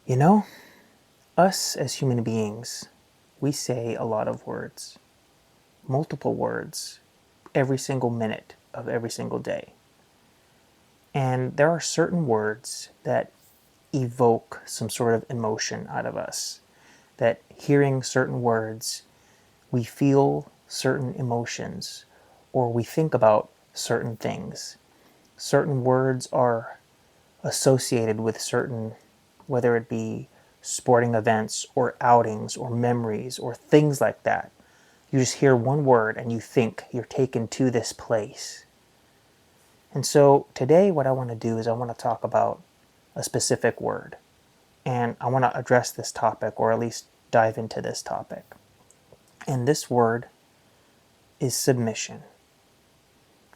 You know, us as human beings, we say a lot of words, multiple words, every single minute of every single day. And there are certain words that evoke some sort of emotion out of us. That hearing certain words, we feel certain emotions or we think about certain things. Certain words are associated with certain, whether it be sporting events or outings or memories or things like that. You just hear one word and you think you're taken to this place. And so today what I want to do is I want to talk about a specific word. And I want to address this topic, or at least dive into this topic. And this word is submission.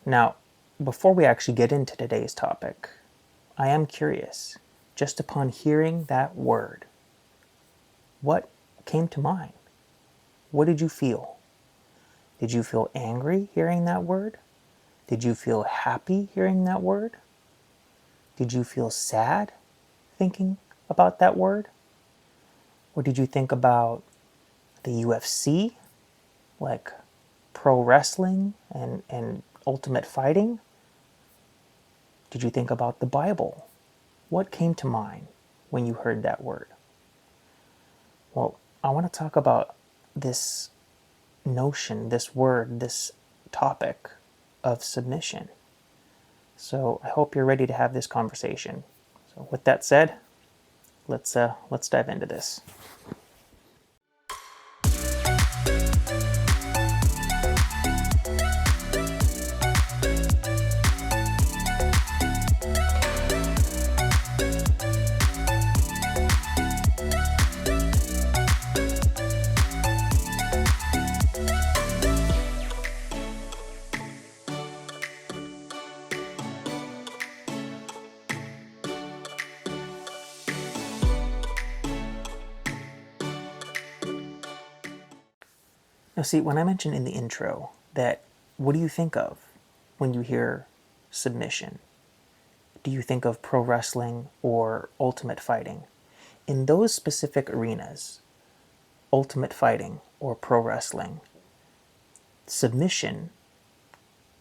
Now, before we actually get into today's topic, I am curious, just upon hearing that word, what came to mind? What did you feel? Did you feel angry hearing that word? Did you feel happy hearing that word? Did you feel sad thinking about that word? Or did you think about the UFC, like pro wrestling and ultimate fighting? Did you think about the Bible? What came to mind when you heard that word? Well, I want to talk about this notion, this word, this topic of submission. So I hope you're ready to have this conversation. So with that said, let's dive into this. Now see, when I mentioned in the intro that what do you think of when you hear submission? Do you think of pro wrestling or ultimate fighting? In those specific arenas, ultimate fighting or pro wrestling, submission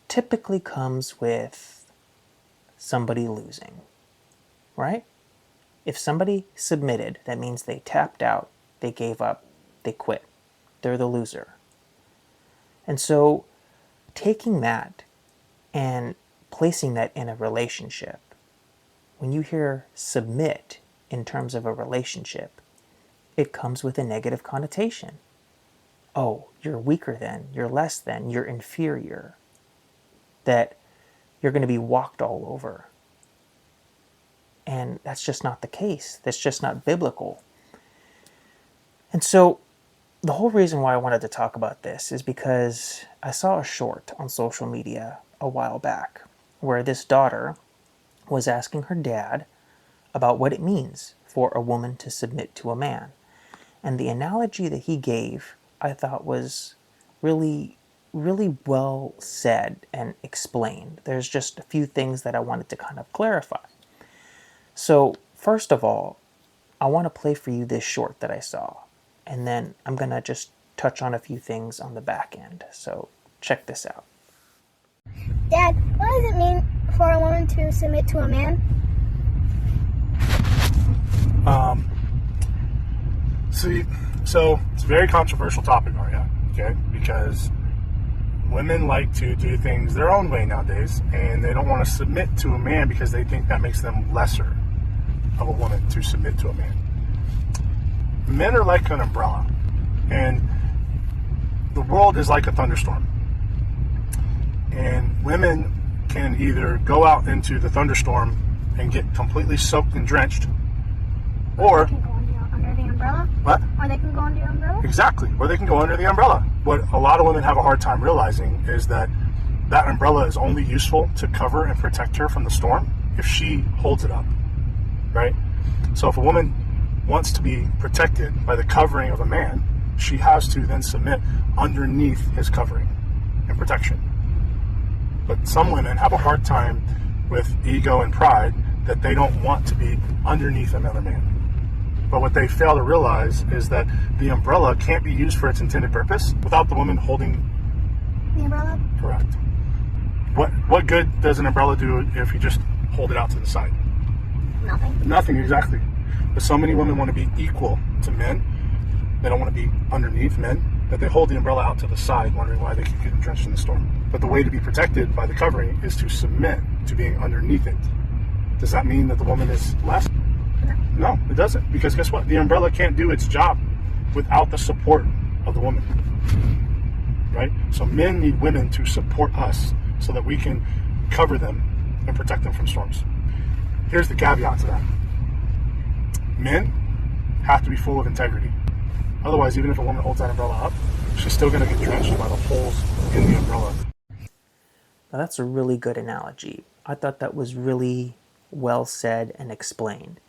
typically comes with somebody losing, right? If somebody submitted, that means they tapped out, they gave up, they quit. They're the loser. And so taking that and placing that in a relationship, when you hear submit in terms of a relationship, it comes with a negative connotation. Oh, you're weaker than, you're less than, you're inferior. That you're going to be walked all over. And that's just not the case. That's just not biblical. And so the whole reason why I wanted to talk about this is because I saw a short on social media a while back where this daughter was asking her dad about what it means for a woman to submit to a man. And the analogy that he gave, I thought was really, really well said and explained. There's just a few things that I wanted to kind of clarify. So, first of all, I want to play for you this short that I saw. And then I'm going to just touch on a few things on the back end. So check this out. Dad, what does it mean for a woman to submit to a man? So it's a very controversial topic, Maria, okay? Because women like to do things their own way nowadays, and they don't want to submit to a man because they think that makes them lesser of a woman to submit to a man. Men are like an umbrella, and the world is like a thunderstorm. And women can either go out into the thunderstorm and get completely soaked and drenched, or They can go under the umbrella? what? Or they can go under the umbrella? Exactly, or they can go under the umbrella. What a lot of women have a hard time realizing is that that umbrella is only useful to cover and protect her from the storm if she holds it up, right? So if a woman wants to be protected by the covering of a man, she has to then submit underneath his covering and protection. But some women have a hard time with ego and pride that they don't want to be underneath another man. But what they fail to realize is that the umbrella can't be used for its intended purpose without the woman holding The umbrella? correct. What good does an umbrella do if you just hold it out to the side? Nothing. Nothing, exactly. But so many women want to be equal to men. They don't want to be underneath men, that they hold the umbrella out to the side, wondering why they keep getting drenched in the storm. But the way to be protected by the covering is to submit to being underneath it. Does that mean that the woman is less? No, it doesn't. Because guess what? The umbrella can't do its job without the support of the woman. Right? So men need women to support us so that we can cover them and protect them from storms. Here's the caveat to that. Men have to be full of integrity. Otherwise, even if a woman holds that umbrella up, she's still going to get drenched by the holes in the umbrella. Now that's a really good analogy. I thought that was really well said and explained.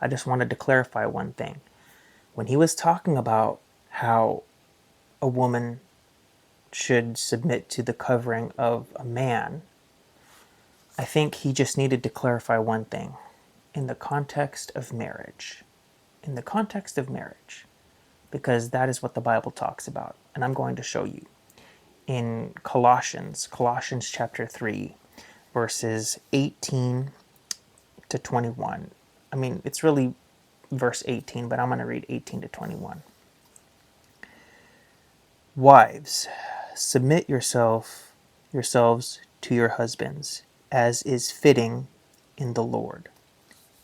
I just wanted to clarify one thing. When he was talking about how a woman should submit to the covering of a man, I think he just needed to clarify one thing. In the context of marriage. In the context of marriage. Because that is what the Bible talks about. And I'm going to show you. In Colossians chapter 3, verses 18 to 21. I mean, it's really verse 18, but I'm going to read 18 to 21. Wives, submit yourselves to your husbands, as is fitting in the Lord.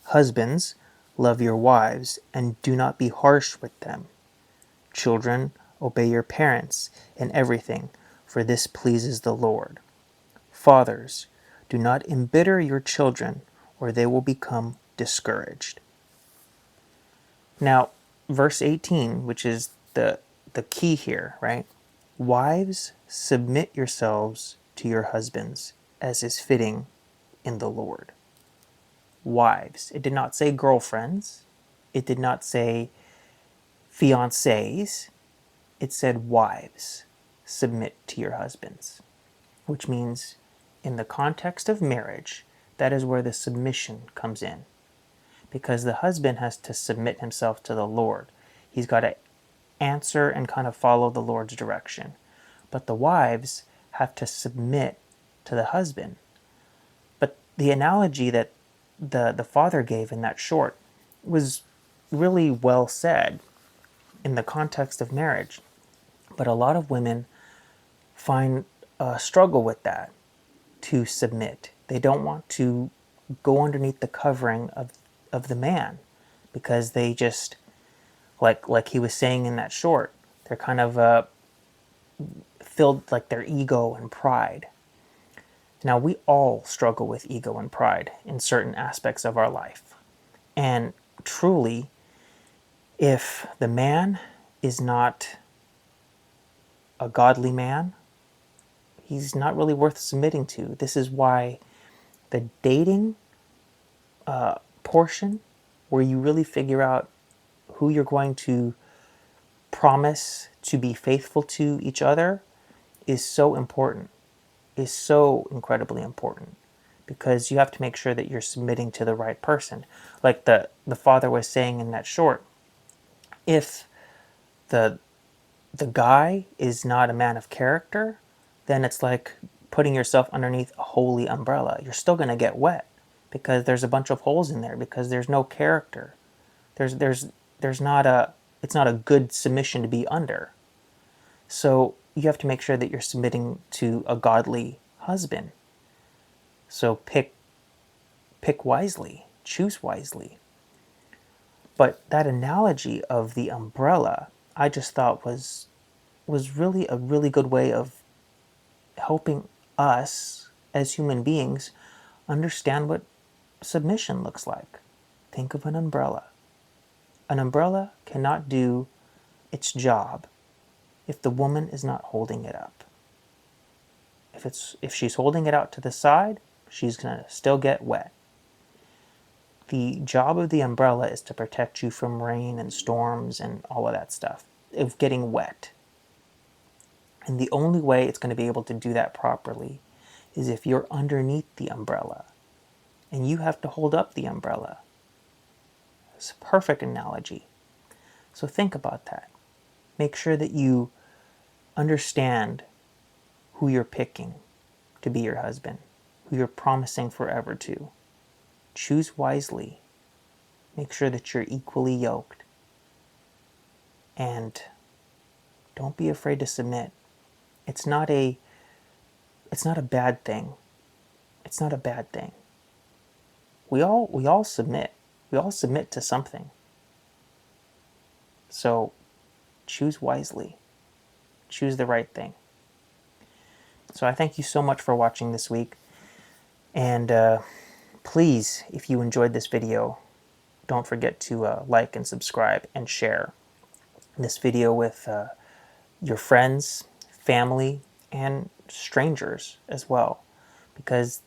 Husbands, love your wives, and do not be harsh with them. Children, obey your parents in everything, for this pleases the Lord. Fathers, do not embitter your children, or they will become discouraged. Now, verse 18, which is the key here, right? Wives, submit yourselves to your husbands, as is fitting in the Lord. Wives. It did not say girlfriends. It did not say fiancés. It said wives. Submit to your husbands. Which means, in the context of marriage, that is where the submission comes in. Because the husband has to submit himself to the Lord. He's got to answer and kind of follow the Lord's direction. But the wives have to submit to the husband. But the analogy that the father gave in that short was really well said in the context of marriage. But a lot of women find a struggle with that, to submit. They don't want to go underneath the covering of the man, because they just, like he was saying in that short, they're kind of filled like their ego and pride. Now, we all struggle with ego and pride in certain aspects of our life. And truly, if the man is not a godly man, he's not really worth submitting to. This is why the dating portion, where you really figure out who you're going to promise to be faithful to each other, is so important, is so incredibly important, because you have to make sure that you're submitting to the right person. Like the father was saying in that short, if the guy is not a man of character, then it's like putting yourself underneath a holy umbrella. You're still going to get wet because there's a bunch of holes in there, because there's no character. There's not a, it's not a good submission to be under. So you have to make sure that you're submitting to a godly husband. So pick wisely, choose wisely. But that analogy of the umbrella, I just thought was really a really good way of helping us as human beings understand what submission looks like. Think of an umbrella. An umbrella cannot do its job if the woman is not holding it up. If she's holding it out to the side, she's going to still get wet. The job of the umbrella is to protect you from rain and storms and all of that stuff, of getting wet. And the only way it's going to be able to do that properly is if you're underneath the umbrella and you have to hold up the umbrella. It's a perfect analogy. So think about that. Make sure that you understand who you're picking to be your husband, who you're promising forever to. Choose wisely. Make sure that you're equally yoked. And don't be afraid to submit. It's not a bad thing. It's not a bad thing. We all submit. We all submit to something. So choose wisely. Choose the right thing. So I thank you so much for watching this week. And please, if you enjoyed this video, don't forget to like and subscribe and share this video with your friends, family, and strangers as well, because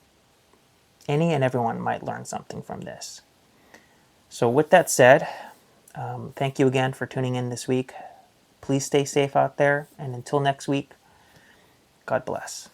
any and everyone might learn something from this. So with that said, thank you again for tuning in this week. Please stay safe out there, and until next week, God bless.